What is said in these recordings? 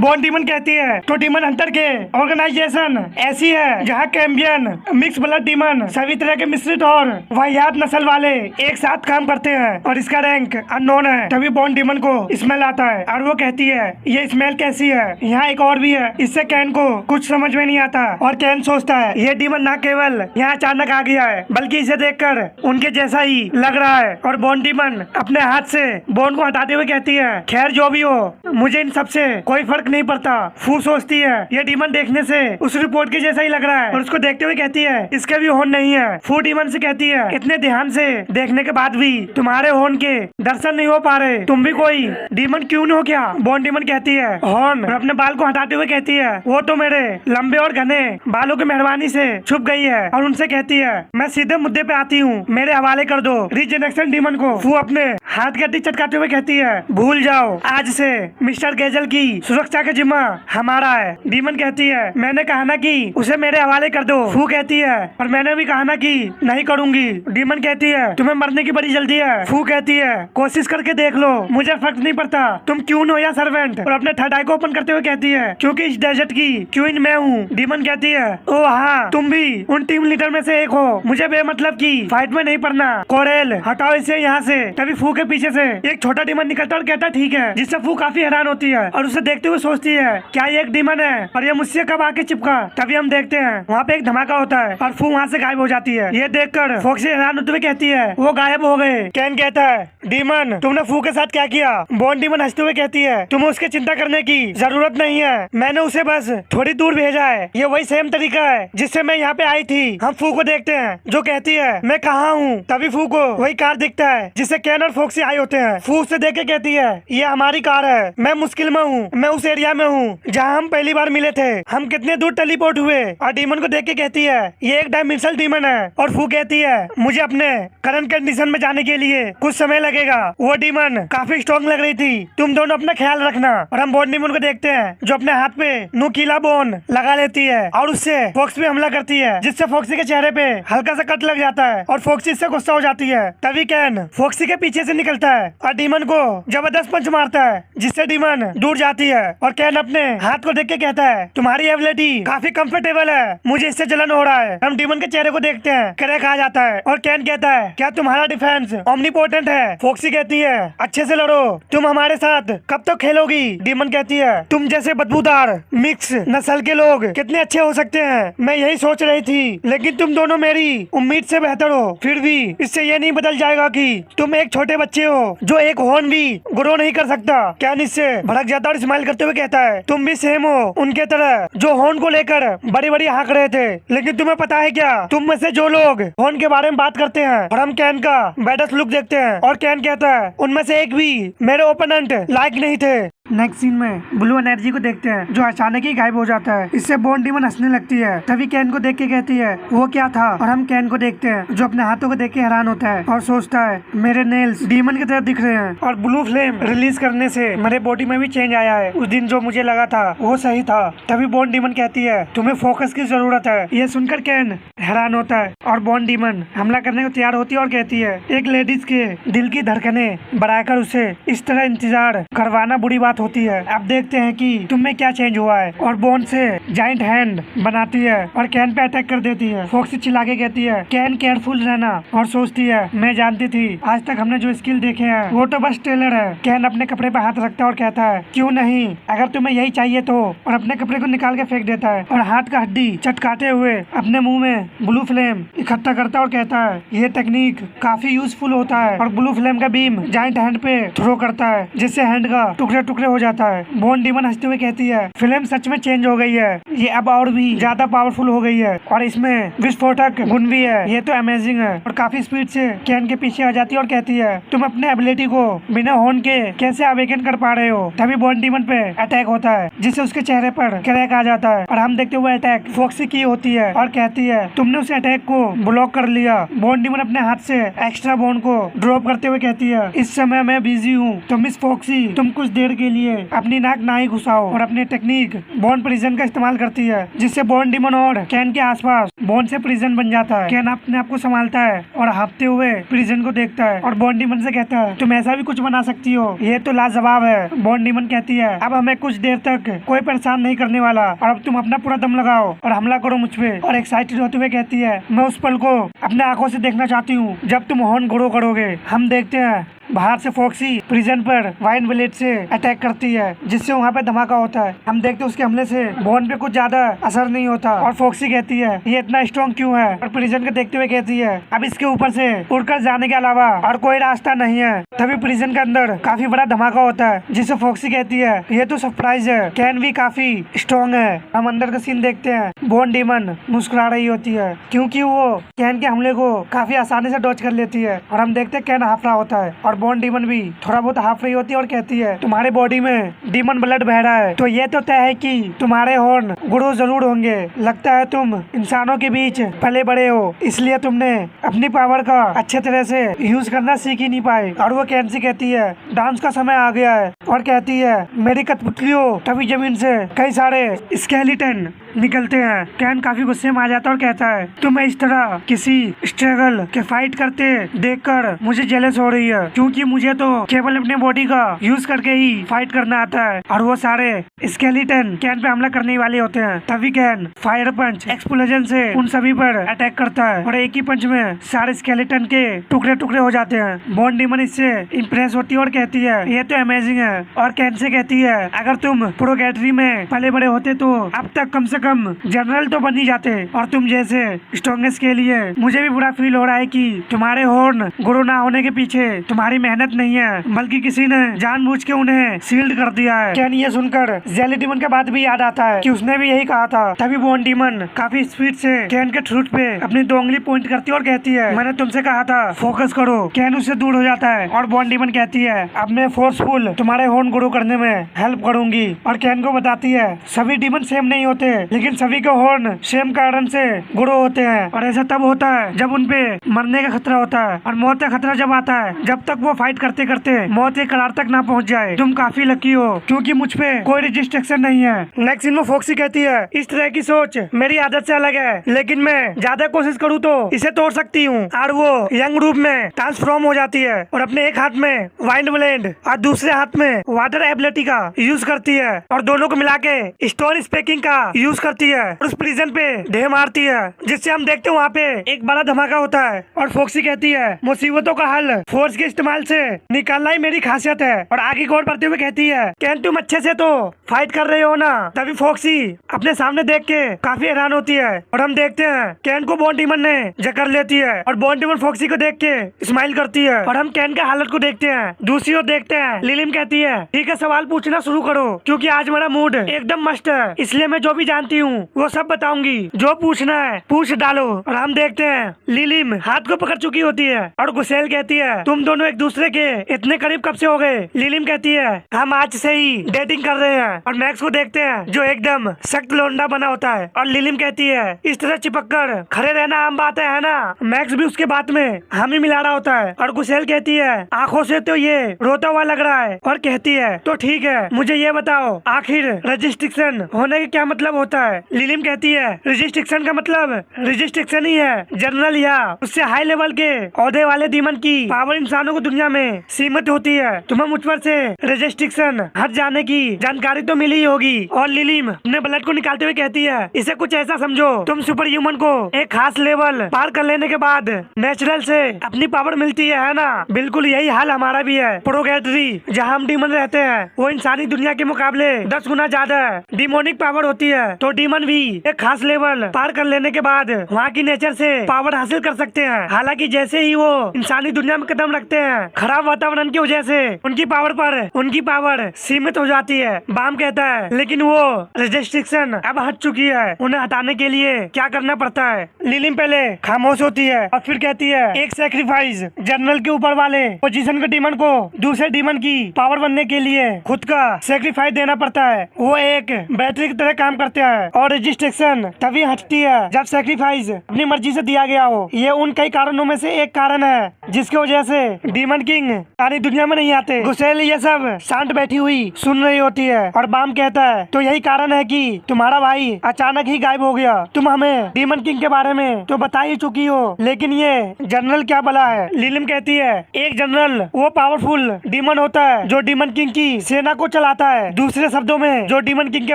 Bond demon कहती है तो डीमन हंटर के ऑर्गेनाइजेशन ऐसी है जहाँ कैम्बियन, मिक्स ब्लड डीमन, सभी तरह के मिश्रित और वाहियात नस्ल वाले एक साथ काम करते हैं और इसका रैंक अननोन है। तभी बॉन्ड डीमन को स्मेल आता है और वो कहती है ये स्मेल कैसी है। यहाँ एक और भी है। इससे कैन को कुछ समझ में नहीं आता और कैन सोचता है ये डीमन ना केवल यहाँ अचानक आ गया है बल्कि इसे देखकर उनके जैसा ही लग रहा है। और बॉन्ड डीमन अपने हाथ से बॉन्ड को हटाते हुए कहती है खैर जो भी हो मुझे इन सबसे कोई फर्क नहीं पड़ता। फू सोचती है ये डीमन देखने से उस रिपोर्ट के जैसा ही लग रहा है और उसको देखते हुए कहती है इसके भी होन नहीं है। फू डीमन से कहती है इतने ध्यान से देखने के बाद भी तुम्हारे होन के दर्शन नहीं हो पा रहे, तुम भी कोई डीमन क्यों न हो क्या। बॉन्ड डीमन कहती है होन और अपने बाल को हटाते हुए कहती है वो तो मेरे लंबे और घने बालों की मेहरबानी से छुप गई है। और उनसे कहती है मैं सीधे मुद्दे पे आती हूँ, मेरे हवाले कर दो रिजेनेक्शन डीमन को। फू अपने हाथ की हड्डी चटकाते हुए कहती है भूल जाओ, आज से मिस्टर गेजल की सुरक्षा का जिम्मा हमारा है। डीमन कहती है मैंने कहा ना कि उसे मेरे हवाले कर दो। फू कहती है और मैंने भी कहा ना कि नहीं करूंगी। डीमन कहती है तुम्हें मरने की बड़ी जल्दी है। फू कहती है कोशिश करके देख लो, मुझे फर्क नहीं पड़ता तुम क्यून हो या सर्वेंट। और अपने थर्ड आई को ओपन करते हुए कहती है क्योंकि इस डेजर्ट की क्वीन मैं हूँ। डीमन कहती है ओ हाँ तुम भी उन टीम लीडर में से एक हो, मुझे बेमतलब की फाइट में नहीं पड़ना। कोरेल हटाओ इसे यहाँ से। तभी फू के पीछे से एक छोटा डीमन निकलता और कहता ठीक है, जिससे फू काफी हैरान होती है और उसे देखते हुए सोचती है क्या ये एक डीमन है और ये मुझसे कब आके चिपका। तभी हम देखते हैं वहाँ पे एक धमाका होता है और फू वहाँ से गायब हो जाती है। ये देखकर फॉक्सी हैरान होते हुए कहती है वो गायब हो गए। कैन कहता है डीमन तुमने फू के साथ क्या किया। बॉन्ड डीमन हंसते हुए कहती है तुम्हें उसकी चिंता करने की जरूरत नहीं है, मैंने उसे बस थोड़ी दूर भेजा है। ये वही सेम तरीका है जिससे मैं यहाँ पे आई थी। हम फू को देखते हैं जो कहती है मैं कहाँ हूँ। तभी फू को वही कार दिखता है जिससे कैन और फॉक्सी आए होते हैं। फू उसे देख के कहती है ये हमारी कार है, मैं मुश्किल में हूँ, मैं उस एरिया में हूँ जहाँ हम पहली बार मिले थे, हम कितने दूर टेलीपोर्ट हुए। और डीमन को देख के कहती है ये एक डायमेंशनल डीमन है। और फू कहती है मुझे अपने करंट कंडीशन में जाने के लिए कुछ समय लगेगा। वो डीमन काफी स्ट्रॉन्ग लग रही थी, तुम दोनों अपना ख्याल रखना। और हम बॉन्ड डीमन को देखते हैं जो अपने हाथ पे नुकीला बोन लगा लेती है और उससे फॉक्सी पे हमला करती है, जिससे फॉक्सी के चेहरे पे हल्का सा कट लग जाता है और फॉक्सी इससे गुस्सा हो जाती है। तभी कैन फॉक्सी के पीछे से निकलता है और डीमन को जबरदस्त पंच मारता है जिससे डीमन दूर जाती है। और कैन अपने हाथ को देख के कहता है तुम्हारी एबिलिटी काफी कंफर्टेबल है, मुझे इससे जलन हो रहा है। हम डीमन के चेहरे को देखते हैं, क्रैक आ जाता है और कैन कहता है क्या तुम्हारा डिफेंस ओमनीपोटेंट है। फॉक्सी कहती है अच्छे से लड़ो, तुम हमारे साथ कब तक खेलोगी। डीमन कहती है तुम जैसे बदबूदार मिक्स नस्ल के लोग कितने अच्छे हो सकते हैं, मैं यही सोच रही थी, लेकिन तुम दोनों मेरी उम्मीद से बेहतर हो। फिर भी इससे ये नहीं बदल जाएगा कि तुम एक छोटे बच्चे हो जो एक होर्न भी ग्रो नहीं कर सकता। कैन इससे भड़क जाता और स्माइल करते हुए कहता है तुम भी सेम हो उनके तरह जो होर्न को लेकर बड़ी बड़ी हाँक रहे थे। लेकिन तुम्हें पता है क्या, तुम में से जो लोग होर्न के बारे में बात करते हैं और हम कैन का बैडस लुक देखते हैं और कैन कहता है उनमें से एक भी मेरे ओपोनेंट लायक नहीं थे। नेक्स्ट सीन में ब्लू एनर्जी को देखते हैं जो अचानक ही गायब हो जाता है। इससे बॉन्ड डीमन हंसने लगती है। तभी कैन को देख के कहती है वो क्या था। और हम कैन को देखते हैं जो अपने हाथों को देख के हैरान होता है और सोचता है मेरे नेल्स डीमन की तरह दिख रहे हैं। और ब्लू फ्लेम रिलीज करने से मेरे बॉडी में भी चेंज आया है, उस दिन जो मुझे लगा था वो सही था। तभी बॉन्ड डीमन कहती है तुम्हें फोकस की जरूरत है। ये सुनकर कैन हैरान होता है और बॉन्ड डीमन हमला करने को तैयार होती है और कहती है एक लेडीज के दिल की धड़कनें बढ़ाकर उसे इस तरह इंतजार करवाना बुरी बात होती है। अब देखते हैं कि तुम्हें क्या चेंज हुआ है। और बोन से जाइंट हैंड बनाती है और कैन पे अटैक कर देती है। फॉक्सी चिल्ला के कहती है कैन केयरफुल रहना और सोचती है मैं जानती थी आज तक हमने जो स्किल देखे हैं वो तो बस टेलर है। कैन अपने कपड़े पे हाथ रखता है और कहता है क्यों नहीं, अगर तुम्हें यही चाहिए तो। और अपने कपड़े को निकाल के फेंक देता है और हाथ का हड्डी चटकाते हुए अपने मुंह में ब्लू फ्लेम इकट्ठा करता है और कहता है ये टेक्निक काफी यूजफुल होता है। और ब्लू फ्लेम का बीम जाइंट हैंड पे थ्रो करता है जिससे हैंड का टुकड़े टुकड़े हो जाता है। बॉन्ड डीमन हंसते हुए कहती है फिल्म सच में चेंज हो गई है, ये अब और भी ज्यादा पावरफुल हो गई है और इसमें विस्फोटक गुण भी है, ये तो अमेजिंग है। और काफी स्पीड से कैन के पीछे आ जाती है और कहती है तुम अपने एबिलिटी को बिना हॉर्न के कैसे अवेकन कर पा रहे हो। तभी बॉन्ड डीमन पे अटैक होता है जिससे उसके चेहरे पर क्रैक आ जाता है और हम देखते हुए अटैक फॉक्सी की होती है और कहती है तुमने उस अटैक को ब्लॉक कर लिया। बॉन्ड डीमन अपने हाथ से एक्स्ट्रा बोन को ड्रॉप करते हुए कहती है इस समय मैं बिजी हूँ तो मिस फॉक्सी तुम कुछ देर के लिए लिए अपनी नाक ना ही घुसाओ और अपनी टेक्निक बॉन्ड प्रिजन का इस्तेमाल करती है, जिससे बॉन्ड डीमन और कैन के आसपास बॉन्ड से प्रिजन बन जाता है। कैन अपने आप को संभालता है और हाँफते हुए प्रिजन को देखता है और बॉन्ड डीमन से कहता है तुम ऐसा भी कुछ बना सकती हो, ये तो लाजवाब है। बॉन्ड डीमन कहती है अब हमें कुछ देर तक कोई परेशान नहीं करने वाला और अब तुम अपना पूरा दम लगाओ और हमला करो मुझ पे। और एक्साइटेड होते हुए कहती है मैं उस पल को अपने आंखों से देखना चाहती हूँ जब तुम हॉर्न ग्रो करोगे। हम देखते हैं बाहर से फॉक्सी प्रिजन पर वाइन ब्लेड से अटैक करती है, जिससे वहाँ पे धमाका होता है। हम देखते हैं उसके हमले से बॉन्ड पे कुछ ज्यादा असर नहीं होता और फॉक्सी कहती है ये इतना स्ट्रॉन्ग क्यों है, और प्रिजन को देखते हुए कहती है अब इसके ऊपर से उड़कर जाने के अलावा और कोई रास्ता नहीं है। तभी प्रिजन के अंदर काफी बड़ा धमाका होता है, जिससे फॉक्सी कहती है ये तो सरप्राइज है, कैन भी काफी स्ट्रॉन्ग है। हम अंदर का सीन देखते हैं, बॉन्ड डीमन मुस्कुरा रही होती है क्योंकि वो कैन के हमले को काफी आसानी से डॉज कर लेती है। और हम देखते हैं कैन हाफ रहा होता है और बॉन्ड डीमन भी थोड़ा बहुत हाफ रही होती है और कहती है तुम्हारे बॉडी में डीमन ब्लड बह रहा है, तो ये तो तय है कि तुम्हारे हॉर्न ग्रो जरूर होंगे। लगता है तुम इंसानों के बीच पले बड़े हो, इसलिए तुमने अपनी पावर का अच्छे तरह से यूज करना सीख ही नहीं पाए। और वो कैन से कहती है डांस का समय आ गया है और कहती है मेरी कठपुतलियों। तभी जमीन से कई सारे स्केलेटन निकलते हैं। कैन काफी गुस्से में आ जाता है और कहता है तुम्हें इस तरह किसी स्ट्रगल के फाइट करते देखकर मुझे जेलस हो रही है, क्योंकि मुझे तो केवल अपने बॉडी का यूज करके ही फाइट करना आता है। और वो सारे स्केलेटन कैन पे हमला करने वाले होते हैं। तभी कैन फायर पंच एक्सप्लोजन से उन सभी पर अटैक करता है और एक ही पंच में सारे स्केलेटन के टुकड़े टुकड़े हो जाते हैं। बॉन्ड डीमन इससे इम्प्रेस होती है और कहती है ये तो अमेजिंग है। और कैन से कहती है अगर तुम प्रोगेटरी में पले बड़े होते तो अब तक कम से कम जनरल तो बन ही जाते, और तुम जैसे स्ट्रॉन्गेस्ट के लिए मुझे भी बुरा फील हो रहा है कि तुम्हारे हॉर्न ग्रो ना होने के पीछे तुम्हारी मेहनत नहीं है, बल्कि किसी ने जानबूझ के उन्हें सील्ड कर दिया है। कैन ये सुनकर जेली डीमन का बात भी याद आता है कि उसने भी यही कहा था। तभी बॉन्ड डीमन काफी स्पीड से कैन के थ्रोट पे अपनी 2 उंगली पॉइंट करती है और कहती है मैंने तुमसे कहा था फोकस करो। कैन उससे दूर हो जाता है और बॉन्ड डीमन कहती है अब मैं फोर्सफुल तुम्हारे हॉर्न ग्रो करने में हेल्प करूंगी। और कैन को बताती है सभी डीमन सेम नहीं होते, लेकिन सभी के हॉर्न सेम कारण से ग्रो होते हैं, और ऐसा तब होता है जब उनपे मरने का खतरा होता है। और मौत का खतरा जब आता है जब तक वो फाइट करते करते मौत के करार तक ना पहुंच जाए। तुम काफी लकी हो क्योंकि मुझ पे कोई रिस्ट्रिक्शन नहीं है। नेक्स्ट सीन में फॉक्सी कहती है इस तरह की सोच मेरी आदत से अलग है, लेकिन मैं ज्यादा कोशिश करूँ तो इसे तोड़ सकती हूँ। और वो यंग रूप में ट्रांसफॉर्म हो जाती है और अपने एक हाथ में वाइन ब्लेड और दूसरे हाथ में वाटर एबिलिटी का यूज करती है, और दोनों को मिला के स्टोन स्पेकिंग का यूज करती है और उस प्रिजन पे ढेर मारती है, जिससे हम देखते हैं वहाँ पे एक बड़ा धमाका होता है। और फॉक्सी कहती है मुसीबतों का हल फोर्स के इस्तेमाल से निकालना ही मेरी खासियत है। और आगे की ओर बढ़ते हुए कहती है कैन तुम अच्छे से तो फाइट कर रहे हो ना। तभी फॉक्सी अपने सामने देख के काफी हैरान होती है और हम देखते हैं कैन को बॉन्ड डीमन ने जकड़ लेती है और बॉन्ड डीमन फॉक्सी को देख के स्माइल करती है। और हम कैन के हालत को देखते हैं। दूसरी ओर देखते हैं लिलिम कहती है ठीक है सवाल पूछना शुरू करो, क्योंकि आज मेरा मूड एकदम मस्त है, इसलिए मैं जो भी जानती हूँ वो सब बताऊंगी, जो पूछना है पूछ डालो। और हम देखते हैं लिलिम हाथ को पकड़ चुकी होती है और गुसेल कहती है तुम दोनों एक दूसरे के इतने करीब कब से हो गए। लिलिम कहती है हम आज से ही डेटिंग कर रहे हैं। और मैक्स को देखते हैं जो एकदम सख्त लौंडा बना होता है और लिलिम कहती है इस तरह चिपक कर खड़े रहना आम बात है ना। मैक्स भी उसके बात में हामी मिला रहा होता है और गुसेल कहती है आंखों से तो ये रोता हुआ लग रहा है और कहती है तो ठीक है मुझे ये बताओ आखिर रजिस्ट्रिक्शन होने का क्या मतलब होता है। लिलिम कहती है रजिस्ट्रिक्शन का मतलब रजिस्ट्रिक्शन ही है, जनरल या उससे हाई लेवल के औहदे वाले डीमन की पावर इंसानों को दुनिया में सीमित होती है। तुम्हें मुझ पर से रजिस्ट्रिक्शन हट जाने की जानकारी तो मिली ही होगी। और लिलिम अपने ब्लड को निकालते हुए कहती है इसे कुछ ऐसा समझो तुम सुपर ह्यूमन को एक खास लेवल पार कर लेने के बाद नेचुरल से अपनी पावर मिलती है ना। बिल्कुल यही हाल हमारा भी है। प्रोगेटरी जहाँ हम डीमन रहते हैं वो इंसानी दुनिया के मुकाबले 10 गुना ज्यादा डिमोनिक पावर होती है, तो डीमन भी एक खास लेवल पार कर लेने के बाद वहाँ की नेचर से पावर हासिल कर सकते हैं। हालांकि जैसे ही वो इंसानी दुनिया में कदम रखते हैं खराब वातावरण की वजह से उनकी पावर सीमित हो जाती है। बाम कहता है लेकिन वो रजिस्ट्रिक्शन अब हट चुकी है, उन्हें हटाने के लिए क्या करना पड़ता है। लिलिम पहले खामोश होती है और फिर कहती है एक सैक्रिफाइस जनरल के ऊपर वाले पोजीशन के डीमन को दूसरे डीमन की पावर बनने के लिए खुद का सैक्रिफाइस देना पड़ता है। वो एक बैटरी की तरह काम करते हैं है और रजिस्ट्रेशन तभी हटती है जब सैक्रिफाइस अपनी मर्जी से दिया गया हो। ये उन कई कारणों में से एक कारण है जिसकी वजह से डीमन किंग सारी दुनिया में नहीं आते। गुसेल ये सब शांत बैठी हुई सुन रही होती है और बाम कहता है तो यही कारण है कि तुम्हारा भाई अचानक ही गायब हो गया। तुम हमें डीमन किंग के बारे में तो बता ही चुकी हो, लेकिन ये जनरल क्या भला है? लिलिम कहती है एक जनरल वो पावरफुल डीमन होता है जो डीमन किंग की सेना को चलाता है। दूसरे शब्दों में जो डीमन किंग के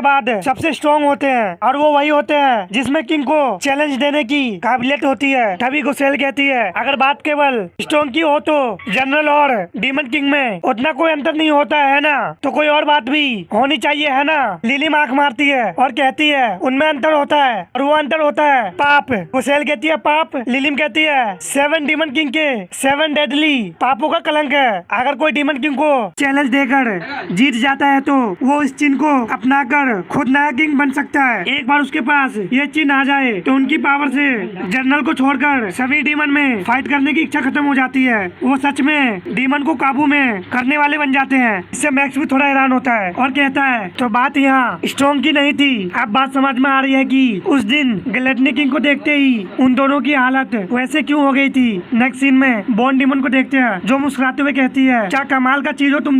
बाद सबसे स्ट्रॉन्ग होते हैं और वो वही होते हैं जिसमें किंग को चैलेंज देने की काबिलियत होती है। तभी गुसेल कहती है अगर बात केवल स्ट्रॉन्ग की हो तो जनरल और डीमन किंग में उतना कोई अंतर नहीं होता है ना, तो कोई और बात भी होनी चाहिए है ना। लिलिम आंख मारती है और कहती है उनमें अंतर होता है और वो अंतर होता है पाप। गुसेल कहती है पाप। लिलिम कहती है 7 डीमन किंग के 7 डेडली पापों का कलंक है। अगर कोई डीमन किंग को चैलेंज देकर जीत जाता है तो वो इस चिन्ह को अपनाकर खुद नया किंग बन सकता है। एक बार उसके पास ये चिन्ह आ जाए तो उनकी पावर से जनरल को छोड़कर सभी डीमन में फाइट करने की इच्छा खत्म हो जाती है। वो सच में डीमन को काबू में करने वाले बन जाते हैं। इससे मैक्स भी थोड़ा हैरान होता है और कहता है तो बात यहाँ स्ट्रॉन्ग की नहीं थी। अब बात समझ में आ रही है कि उस दिन ग्लटनी किंग को देखते ही उन दोनों की हालत वैसे क्यों हो गई थी। नेक्स्ट सीन में बॉन डीमन को देखते हैं जो मुस्कुराते हुए कहती है क्या कमाल का चीज हो तुम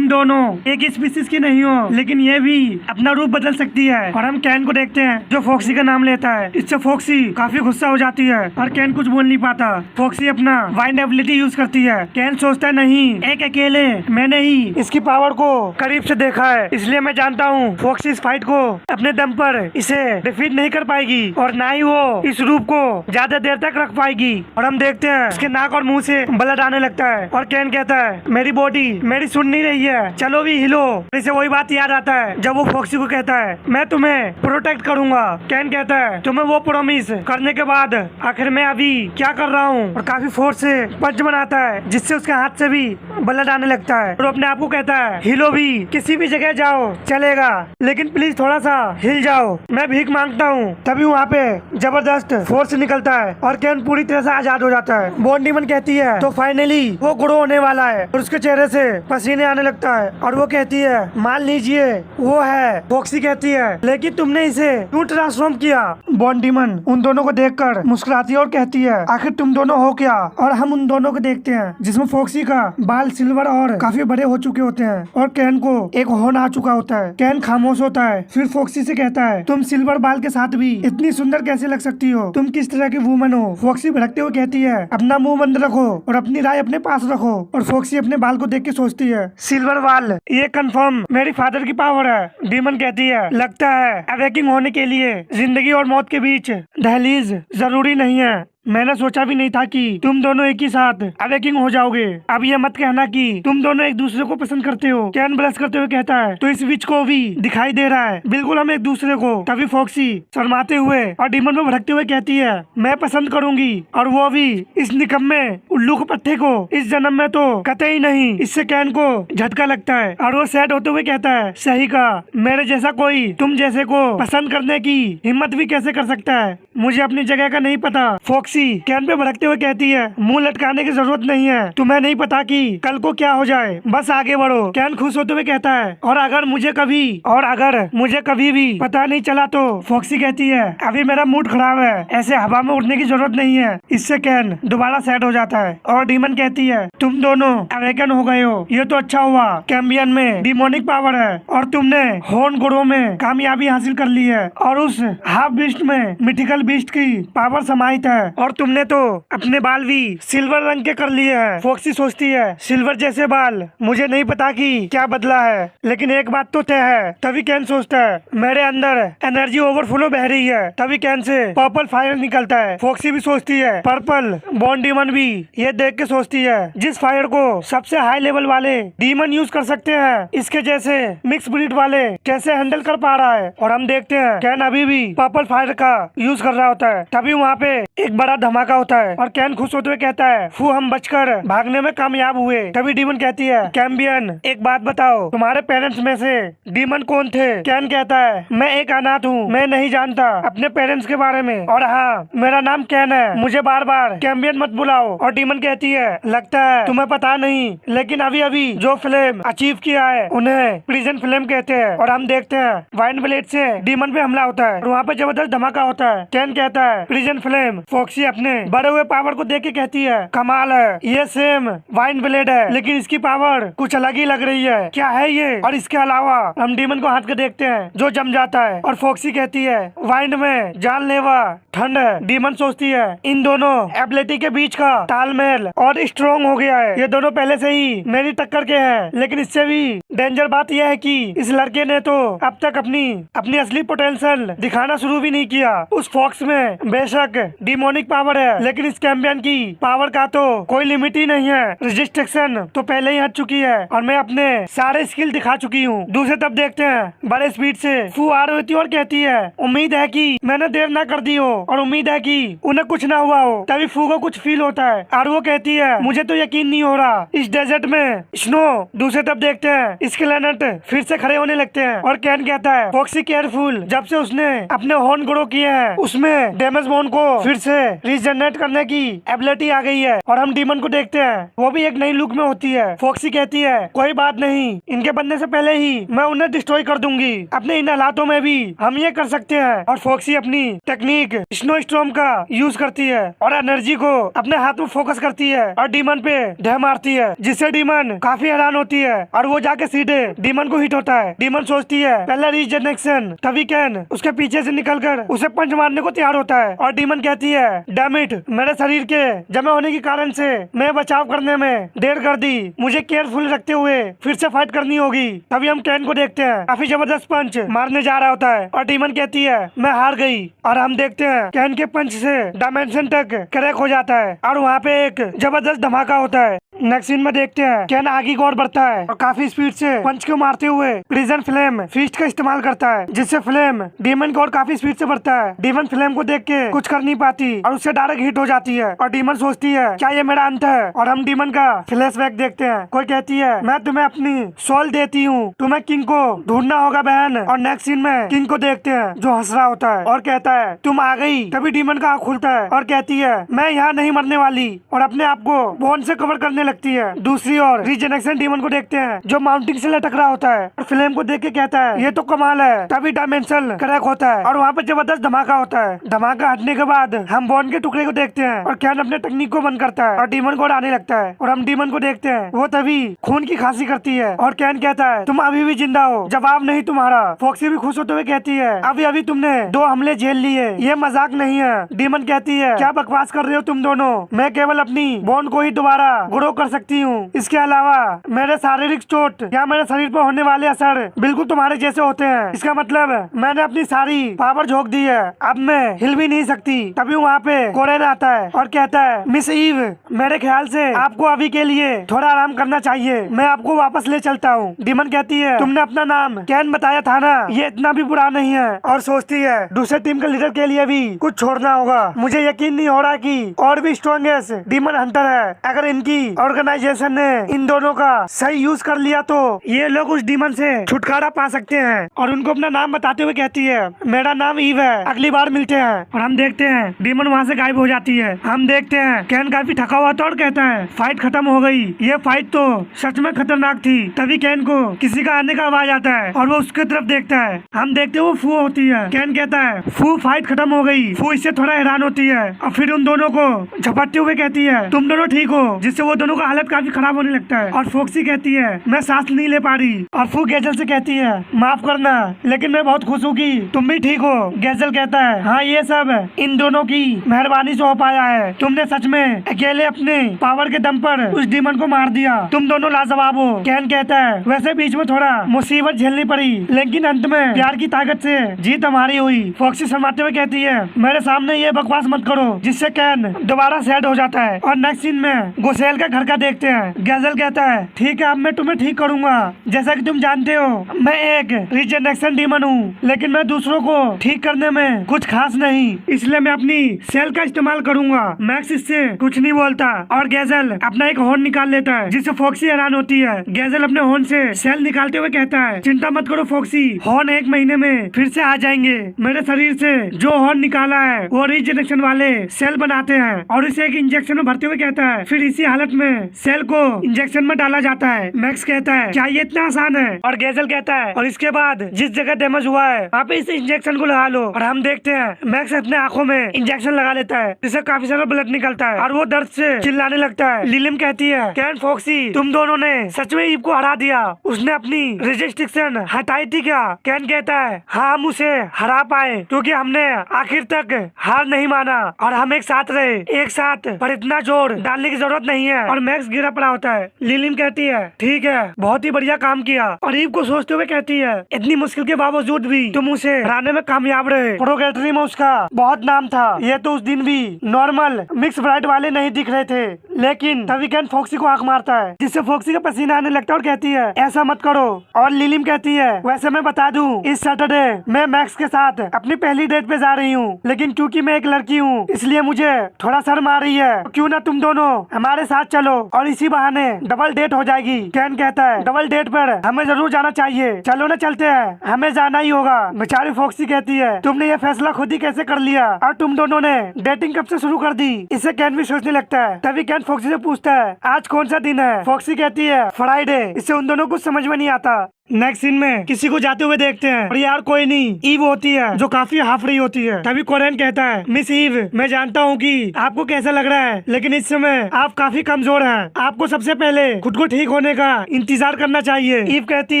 दोनों एक ही स्पीसीज की नहीं हो, लेकिन ये भी अपना रूप बदल सकती है। और हम कैन को देखते हैं जो फॉक्सी का नाम लेता है। इससे फॉक्सी काफी गुस्सा हो जाती है और कैन कुछ बोल नहीं पाता। फॉक्सी अपना वाइंड एबिलिटी यूज करती है। कैन सोचता है नहीं, एक अकेले मैंने ही इसकी पावर को करीब से देखा है, इसलिए मैं जानता हूँ फॉक्सी इस फाइट को अपने दम पर इसे डिफीट नहीं कर पाएगी और ना ही वो इस रूप को ज्यादा देर तक रख पाएगी। और हम देखते हैं उसके नाक और मुंह से ब्लड आने लगता है और कैन कहता है मेरी बॉडी मेरी सुन नहीं रही है, चलो भी हिलो। इसे वही बात याद आता है जब वो फॉक्सी को कहता है मैं तुम्हें प्रोटेक्ट करूंगा। कैन कहता है तुम्हें वो प्रॉमिस करने के बाद आखिर मैं अभी क्या कर रहा हूँ, और काफी फोर्स से पंच बनाता है जिससे उसके हाथ से भी ब्लड आने लगता है और अपने आप को कहता है हिलो भी, किसी भी जगह जाओ चलेगा, लेकिन प्लीज थोड़ा सा हिल जाओ, मैं भीख मांगता हूँ। तभी वहाँ पे जबरदस्त फोर्स निकलता है और कैन पूरी तरह से आजाद हो जाता है। बॉन डीमन कहती है तो फाइनली वो ग्रो होने वाला है और उसके चेहरे से पसीने आने लगता है और वो कहती है मान लीजिए वो है। फॉक्सी कहती है लेकिन तुमने इसे क्यों ट्रांसफॉर्म किया? बॉन डीमन उन दोनों को देखकर मुस्कुराती है और कहती है आखिर तुम दोनों हो क्या? और हम उन दोनों को देखते हैं जिसमें फॉक्सी का बाल सिल्वर और काफी बड़े हो चुके होते हैं और कैन को एक होन आ चुका होता है। कैन खामोश होता है, फिर फॉक्सी से कहता है तुम सिल्वर बाल के साथ भी इतनी सुंदर कैसे लग सकती हो? तुम किस तरह की वुमन हो? फॉक्सी भड़कते हुए कहती है अपना मुंह बंद रखो और अपनी राय अपने पास रखो। और फॉक्सी अपने बाल को देख के सोचती है सिल्वर बाल, ये कंफर्म मेरी फादर की पावर है। डीमन कहती है लगता है अवेकिंग होने के लिए जिंदगी और मौत के बीच दहलीज जरूरी नहीं है। मैंने सोचा भी नहीं था कि तुम दोनों एक ही साथ अवेकिंग हो जाओगे। अब ये मत कहना कि तुम दोनों एक दूसरे को पसंद करते हो। कैन ब्लश करते हुए कहता है तो इस विच को भी दिखाई दे रहा है, बिल्कुल हम एक दूसरे को। तभी फॉक्सी शर्माते हुए और डीमन में भड़कते हुए कहती है मैं पसंद करूंगी और वो भी इस निकम्मे उल्लू के पत्ते को, इस जन्म में तो कतई नहीं। इससे कैन को झटका लगता है और वो सैड होते हुए कहता है सही कहा, मेरे जैसा कोई तुम जैसे को पसंद करने की हिम्मत भी कैसे कर सकता है? मुझे अपनी जगह का नहीं पता। फॉक्सी कैन पे भड़कते हुए कहती है मुंह लटकाने की जरूरत नहीं है, तुम्हें नहीं पता कि कल को क्या हो जाए, बस आगे बढ़ो। कैन खुश होते हुए कहता है और अगर मुझे कभी भी पता नहीं चला तो? फॉक्सी कहती है अभी मेरा मूड खराब है, ऐसे हवा में उड़ने की जरूरत नहीं है। इससे कैन दोबारा सेट हो जाता है और डीमन कहती है तुम दोनों अवेकन हो गए हो, ये तो अच्छा हुआ। कैम्बियन में डिमोनिक पावर है और तुमने हॉर्न ग्रो में कामयाबी हासिल कर ली है और उस हाफ बीस्ट में मिथिकल बीस्ट की पावर समाहित है और तुमने तो अपने बाल भी सिल्वर रंग के कर लिए हैं। फॉक्सी सोचती है सिल्वर जैसे बाल, मुझे नहीं पता कि क्या बदला है, लेकिन एक बात तो तय है। तभी कैन सोचता है मेरे अंदर एनर्जी ओवरफ्लो बह रही है। तभी कैन से पर्पल फायर निकलता है। फॉक्सी भी सोचती है पर्पल। बॉन डीमन भी ये देख के सोचती है जिस फायर को सबसे हाई लेवल वाले डीमन यूज कर सकते हैं, इसके जैसे मिक्स ब्रीड वाले कैसे हैंडल कर पा रहा है। और हम देखते हैं कैन अभी भी पर्पल फायर का यूज कर कर रहा होता है। तभी वहाँ पे एक बड़ा धमाका होता है और कैन खुश होते हुए कहता है, फू हम बचकर भागने में कामयाब हुए। तभी डीमन कहती है, कैम्बियन एक बात बताओ, तुम्हारे पेरेंट्स में से डीमन कौन थे? कैन कहता है, मैं एक अनाथ हूँ, मैं नहीं जानता अपने पेरेंट्स के बारे में, और हाँ मेरा नाम कैन है, मुझे बार बार कैम्बियन मत बुलाओ। और डीमन कहती है, लगता है तुम्हें पता नहीं, लेकिन अभी अभी जो फ्लेम अचीव किया है उन्हें प्रिजन फ्लेम कहते हैं। और हम देखते हैं वाइन ब्लेड से डीमन पे हमला होता है और वहाँ पे जबरदस्त धमाका होता है। कैन कहता है, प्रिजन फ्लेम। फॉक्सी अपने बड़े हुए पावर को देख के कहती है, कमाल है, ये सेम वाइन ब्लेड है लेकिन इसकी पावर कुछ अलग ही लग रही है, क्या है ये? और इसके अलावा हम डीमन को हाथ के देखते हैं जो जम जाता है और फॉक्सी कहती है, वाइंड में जानलेवा ठंड है। डीमन सोचती है, इन दोनों एबिलिटी के बीच का तालमेल और स्ट्रॉन्ग हो गया है, ये दोनों पहले से ही मेरी टक्कर के हैं। लेकिन इससे भी डेंजर बात यह है कि इस लड़के ने तो अब तक अपनी असली पोटेंशियल दिखाना शुरू भी नहीं किया। उस फॉक्स में बेशक डिमोनिक पावर है, लेकिन इस कैम्बियन की पावर का तो कोई लिमिट ही नहीं है। रजिस्ट्रिक्शन तो पहले ही हट चुकी है और मैं अपने सारे स्किल दिखा चुकी हूँ। दूसरे तरफ देखते हैं बड़े स्पीड से फू आ रही होती और कहती है, उम्मीद है कि मैंने देर ना कर दी हो और उम्मीद है कि उन्हें कुछ ना हुआ हो। तभी फू को कुछ फील होता है और वो कहती है, मुझे तो यकीन नहीं हो रहा इस डेजर्ट में स्नो। दूसरे तरफ देखते हैं इसके प्लैनेट फिर से खड़े होने लगते हैं और कैन कहता है, फॉक्सी केयरफुल, जब से उसने अपने हॉर्न ग्रो किए हैं उसमें डैमेज बोन को फिर से रीजनरेट करने की एबिलिटी आ गई है। और हम डीमन को देखते हैं वो भी एक नई लुक में होती है। फॉक्सी कहती है, कोई बात नहीं, इनके बनने से पहले ही मैं उन्हें डिस्ट्रॉय कर दूंगी, अपने इन हालातों में भी हम ये कर सकते हैं। और फॉक्सी अपनी टेक्निक स्नो स्टॉर्म का यूज करती है और एनर्जी को अपने हाथ में फोकस करती है और डीमन पे ढह मारती है, जिससे डीमन काफी हैरान होती है और वो जाके सीधे डीमन को हिट होता है। डीमन सोचती है पहला रीजनरेशन, तभी कैन उसके पीछे से निकलकर उसे पंच मारने को तैयार होता है और डीमन कहती है, डैम इट, मेरे शरीर के जमे होने के कारण से मैं बचाव करने में देर कर दी, मुझे केयरफुल रखते हुए फिर से फाइट करनी होगी। तभी हम कैन को देखते हैं काफी जबरदस्त पंच मारने जा रहा होता है और डीमन कहती है, मैं हार गई। और हम देखते हैं कैन के पंच से डायमेंशन तक क्रैक हो जाता है और वहाँ पे एक जबरदस्त धमाका होता है। नेक्स्ट सीन में देखते हैं कैन आगे की ओर बढ़ता है और काफी स्पीड से पंच को मारते हुए प्रिजन फ्लेम फीस्ट का इस्तेमाल करता है, जिससे फ्लेम डीमन की ओर काफी स्पीड से बढ़ता है। डीमन फ्लेम को देख के कुछ कर नहीं पाती और उससे डायरेक्ट हिट हो जाती है और डीमन सोचती है, क्या ये मेरा अंत है? और हम डीमन का फ्लैशबैक देखते हैं। कोई कहती है, मैं तुम्हें अपनी सोल देती हूँ, तुम्हें किंग को ढूंढना होगा बहन। और नेक्स्ट सीन में किंग को देखते हैं जो हंस रहा होता है और कहता है, तुम आ गई। तभी डीमन का आँख खुलता है और कहती है, मैं यहाँ नहीं मरने वाली, और अपने आप को बोन से कवर करने लगती है। दूसरी ओर रीजनरेशन डीमन को देखते हैं जो माउंटिंग से लटक रहा होता है और फ्लेम को देख के कहता है, ये तो कमाल है। तभी डायमेंशन क्रैक होता है और वहाँ पे जबरदस्त धमाका होता है। धमाका हटने के बाद हम बोन के टुकड़े को देखते हैं और कैन अपने टेक्निक को बंद करता है और डीमन को उड़ाने लगता है। और हम डीमन को देखते हैं वो तभी खून की खांसी करती है और कैन कहता है, तुम अभी भी जिंदा हो, जवाब नहीं तुम्हारा। फॉक्सी भी खुश होते हुए कहती है, अभी अभी तुमने 2 हमले झेल लिए, ये मजाक नहीं है। डीमन कहती है, क्या बकवास कर रहे हो तुम दोनों, मैं केवल अपनी बोन को ही दोबारा ग्रो कर सकती हूँ, इसके अलावा मेरे शारीरिक चोट या मेरे शरीर पर होने वाले असर बिल्कुल तुम्हारे जैसे होते हैं। इसका मतलब मैंने अपनी सारी पावर झोंक दी है, अब मैं हिल भी नहीं सकती। तभी वहाँ पे कोरेन आता है और कहता है, मिस ईव, मेरे ख्याल से आपको अभी के लिए थोड़ा आराम करना चाहिए, मैं आपको वापस ले चलता हूँ। डीमन कहती है, तुमने अपना नाम कैन बताया था ना, ये इतना भी बुरा नहीं है। और सोचती है दूसरे टीम के लीडर के लिए भी कुछ छोड़ना होगा। मुझे यकीन नहीं हो रहा कि और भी स्ट्रॉन्गेस्ट डीमन हंटर है, अगर इनकी ऑर्गेनाइजेशन ने इन दोनों का सही यूज कर लिया तो ये लोग उस डीमन से छुटकारा पा सकते हैं। और उनको अपना नाम बताते हुए कहती है, मेरा नाम ईव है, अगली बार मिलते हैं। और हम देखते हैं डीमन वहाँ से गायब हो जाती है। हम देखते हैं कैन काफी थका हुआ था और कहता है, फाइट खत्म हो गई, ये फाइट तो सच में खतरनाक थी। तभी कैन को किसी का आने का आवाज आता है और वो उसके तरफ देखता है। हम देखते हैं वो फू होती है। कैन कहता है, फू फाइट खत्म हो गई। फू इससे थोड़ा हैरान होती है और फिर उन दोनों को झपटते हुए कहती है, तुम दोनों ठीक हो, जिससे वो दोनों का हालत काफी खराब होने लगता है। और फॉक्सी कहती है, मैं सांस नहीं ले पा रही। और फू गैजल से कहती है, माफ करना, लेकिन मैं बहुत खुश हूँ कि तुम भी ठीक हो। गैजल कहता है, हाँ ये सब इन दोनों की मेहरबानी से हो पाया है, तुमने सच में अकेले अपने पावर के दम पर उस डीमन को मार दिया, तुम दोनों लाजवाब हो। कैन कहता है, वैसे बीच में थोड़ा मुसीबत झेलनी पड़ी, लेकिन अंत में प्यार की ताकत से जीत हमारी हुई। फॉक्सी शर्माते हुए कहती है, मेरे सामने ये बकवास मत करो, जिससे कैन दोबारा सैड हो जाता है। और नेक्स्ट सीन में गोसेल का घर का देखते हैं। गैजल कहता है, ठीक है, अब मैं तुम्हें ठीक करूंगा। जैसा कि तुम जानते हो मैं एक रीजनरेशन डीमन हूँ, लेकिन मैं दूसरों को ठीक करने में कुछ खास खास नहीं, इसलिए मैं अपनी सेल का इस्तेमाल करूंगा। मैक्स इससे कुछ नहीं बोलता और गैजल अपना एक हॉर्न निकाल लेता है, जिससे फॉक्सी हैरान होती है। गैजल अपने हॉर्न से सेल निकालते हुए कहता है, चिंता मत करो फॉक्सी, हॉर्न 1 महीने में फिर से आ जाएंगे। मेरे शरीर से जो हॉर्न निकाला है वो रीजनरेशन वाले सेल बनाते हैं और इसे एक इंजेक्शन में भरते हुए कहता है, फिर इसी हालत में सेल को इंजेक्शन में डाला जाता है। मैक्स कहता है, क्या ये इतना आसान है? और गैजल कहता है, और इसके बाद जिस जगह डैमेज हुआ है वहाँ पे इस इंजेक्शन को लगा लो। और हम देखते हैं मैक्स अपने आंखों में इंजेक्शन लगा लेता है, जिससे काफी सारा ब्लड निकलता है और वो दर्द से चिल्लाने लगता है। लिलिम कहती है, कैन फॉक्सी, तुम दोनों ने सच में ईव को हरा दिया, उसने अपनी रेजिस्ट्रिक्शन हटाई थी क्या? कैन कहता है, हाँ हम उसे हरा पाए क्योंकि हमने आखिर तक हार नहीं माना और हम एक साथ रहे, एक साथ, पर इतना जोर डालने की जरूरत नहीं है। और मैक्स गिरा पड़ा होता है। लिलिम कहती है, ठीक है, बहुत ही बढ़िया काम किया। और ईव को सोचते हुए कहती है, इतनी मुश्किल के बावजूद भी तुम उसे हराने में कामयाब रहे। प्रोगेटरी में उसका बहुत नाम था। ये तो उस दिन भी नॉर्मल मिक्स ब्राइट वाले नहीं दिख रहे थे, लेकिन तभी कैन फॉक्सी को आंख मारता है, जिससे फॉक्सी का पसीना आने लगता है और कहती है, ऐसा मत करो। और लिलिम कहती है, वैसे मैं बता दूं, इस सैटरडे मैं मैक्स के साथ अपनी पहली डेट पे जा रही हूँ, लेकिन क्योंकि मैं एक लड़की हूँ इसलिए मुझे थोड़ा शर्म आ रही है। क्यों ना तुम दोनों हमारे साथ चलो और इसी बहाने डबल डेट हो जाएगी। कैन कहता है, डबल डेट पर हमें जरूर जाना चाहिए, चलो ना चलते हैं, हमें जाना ही होगा। बेचारी फॉक्सी कहती है, तुमने ये फैसला खुद ही कैसे कर लिया और तुम दोनों ने डेटिंग कब से शुरू कर दी? इससे कैन भी सोचने लगता है। तभी कैन फॉक्सी से पूछता है, आज कौन सा दिन है? फॉक्सी कहती है, फ्राइडे। इससे उन दोनों को समझ में नहीं आता। नेक्स्ट सीन में किसी को जाते हुए देखते हैं और यार कोई नहीं, ईव होती है जो काफी हाफ रही होती है। तभी कोरेन कहता है, मिस ईव, मैं जानता हूँ कि आपको कैसा लग रहा है, लेकिन इस समय आप काफी कमजोर हैं। आपको सबसे पहले खुद को ठीक होने का इंतजार करना चाहिए। ईव कहती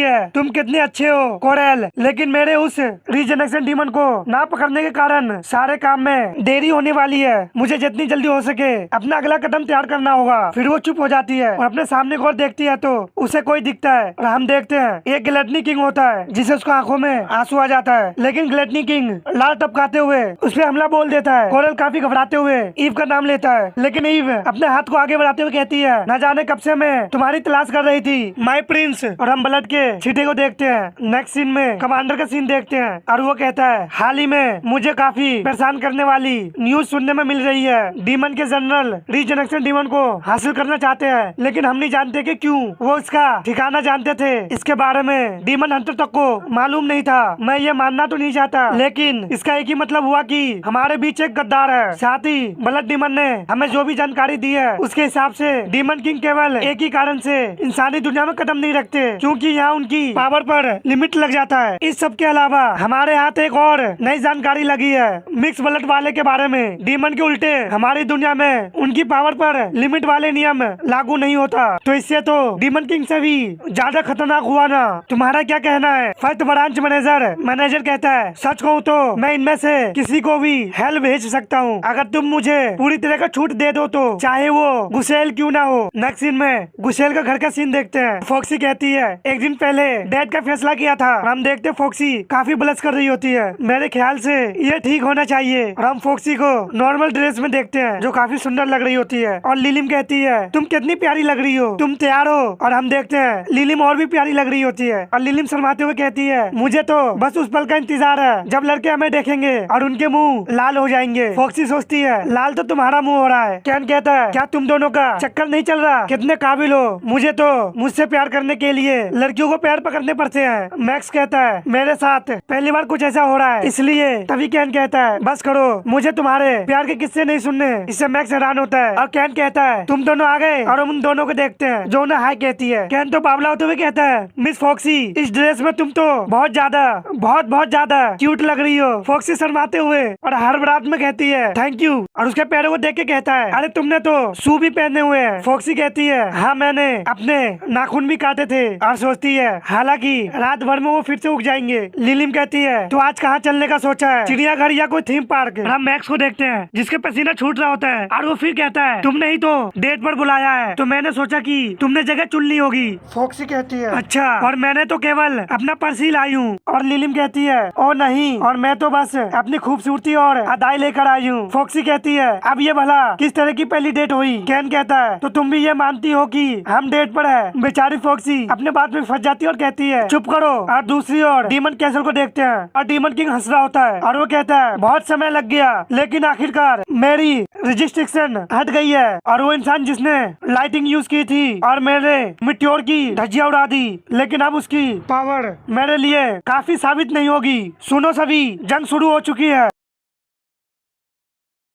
है, तुम कितने अच्छे हो कोरेल, लेकिन मेरे उस रीजनरेशन डीमन को ना पकड़ने के कारण सारे काम में देरी होने वाली है। मुझे जितनी जल्दी हो सके अपना अगला कदम तैयार करना होगा। फिर वो चुप हो जाती है और अपने सामने की ओर देखती है तो उसे कोई दिखता है और हम देखते हैं एक ग्लटनी किंग होता है, जिसे उसको आंखों में आंसू आ जाता है। लेकिन ग्लटनी किंग लाल टपकाते हुए उस पर हमला बोल देता है। कोरल काफी घबराते हुए ईव का नाम लेता है, लेकिन ईव अपने हाथ को आगे बढ़ाते हुए कहती है, न जाने कब से मैं तुम्हारी तलाश कर रही थी माय प्रिंस। और हम ब्लड के छींटे को देखते हैं। नेक्स्ट सीन में कमांडर का सीन देखते हैं और वो कहता है, हाल ही में मुझे काफी परेशान करने वाली न्यूज सुनने में मिल रही है। डीमन के जनरल रीजनरेशन डीमन को हासिल करना चाहते हैं, लेकिन हम नहीं जानते कि क्यों। वो इसका ठिकाना जानते थे, इसके बारे में डीमन हंटर तक को मालूम नहीं था। मैं ये मानना तो नहीं चाहता, लेकिन इसका एक ही मतलब हुआ कि हमारे बीच एक गद्दार है। साथ ही ब्लड डीमन ने हमें जो भी जानकारी दी है उसके हिसाब से डीमन किंग केवल एक ही कारण से इंसानी दुनिया में कदम नहीं रखते, क्योंकि यहाँ उनकी पावर पर लिमिट लग जाता है। इस सब के अलावा हमारे हाथ एक और नई जानकारी लगी है मिक्स ब्लड वाले के बारे में। डीमन के उल्टे हमारी दुनिया में उनकी पावर पर लिमिट वाले नियम लागू नहीं होता, तो इससे तो डीमन किंग से भी ज्यादा खतरनाक हुआ ना। तुम्हारा क्या कहना है? फर्स्ट ब्रांच मैनेजर कहता है, सच कहूँ तो मैं इनमें से किसी को भी हेल भेज सकता हूँ, अगर तुम मुझे पूरी तरह का छूट दे दो, तो चाहे वो गुसेल क्यों ना हो। नेक्स्ट सीन में गुसेल का घर का सीन देखते हैं। फॉक्सी कहती है, एक दिन पहले डैड का फैसला किया था। हम देखते फॉक्सी काफी ब्लश कर रही होती है। मेरे ख्याल से ये ठीक होना चाहिए। और हम फॉक्सी को नॉर्मल ड्रेस में देखते हैं जो काफी सुंदर लग रही होती है। और लिलिम कहती है, तुम कितनी प्यारी लग रही हो, तुम तैयार हो? और हम देखते हैं लिलिम और भी प्यारी लग रही होती है। और लिलिम शर्माते हुए कहती है, मुझे तो बस उस पल का इंतजार है जब लड़के हमें देखेंगे और उनके मुंह लाल हो जाएंगे। फॉक्सी सोचती है, लाल तो तुम्हारा मुंह हो रहा है। कैन कहता है, क्या तुम दोनों का चक्कर नहीं चल रहा? कितने काबिल हो, मुझे तो मुझसे प्यार करने के लिए लड़कियों को पैर पकड़ने पड़ते हैं। मैक्स कहता है, मेरे साथ पहली बार कुछ ऐसा हो रहा है, इसलिए। तभी कैन कहता है, बस करो, मुझे तुम्हारे प्यार के किस्से नहीं सुनने। इससे मैक्स हैरान होता है और कैन कहता है, तुम दोनों आ गए। और हम उन दोनों को देखते हैं जो उन्हें हाय कहती है। कैन तो बावला होते हुए कहता है, मिस फॉक्सी, इस ड्रेस में तुम तो बहुत ज्यादा क्यूट लग रही हो। फॉक्सी शर्माते हुए और हर बात में कहती है, थैंक यू। और उसके पैरों को देख के कहता है, अरे तुमने तो शू भी पहने हुए हैं। फॉक्सी कहती है, हाँ मैंने अपने नाखून भी काटे थे। और सोचती है, हालांकि रात भर में वो फिर से उग जाएंगे। लिलिम कहती है, तो आज कहाँ चलने का सोचा है, चिड़ियाघर या कोई थीम पार्क? हम मैक्स को देखते हैं जिसके पसीना छूट रहा होता है और वो फिर कहता है, तुमने ही तो डेट पर बुलाया है, तो मैंने सोचा कि तुमने जगह चुन ली होगी। फॉक्सी कहती है, अच्छा। और मैंने तो केवल अपना पर्स ही लाई हूँ। और लिलिम कहती है ओ नहीं, और मैं तो बस अपनी खूबसूरती और अदाई लेकर आई हूँ। फॉक्सी कहती है अब ये भला किस तरह की पहली डेट हुई। केन कहता है तो तुम भी ये मानती हो कि हम डेट पर है। बेचारी फॉक्सी अपने बात में फंस जाती है और कहती है चुप करो। और दूसरी ओर डीमन कैसल को देखते हैं और डीमन किंग हंस रहा होता है और वो कहता है बहुत समय लग गया लेकिन आखिरकार मेरी रजिस्ट्रिक्शन हट गई है। और वो इंसान जिसने लाइटिंग यूज की थी और मेरे मिट्योर की धज्जियां उड़ा दी, लेकिन अब उसकी पावर मेरे लिए काफी साबित नहीं होगी। सुनो सभी, जंग शुरू हो चुकी है।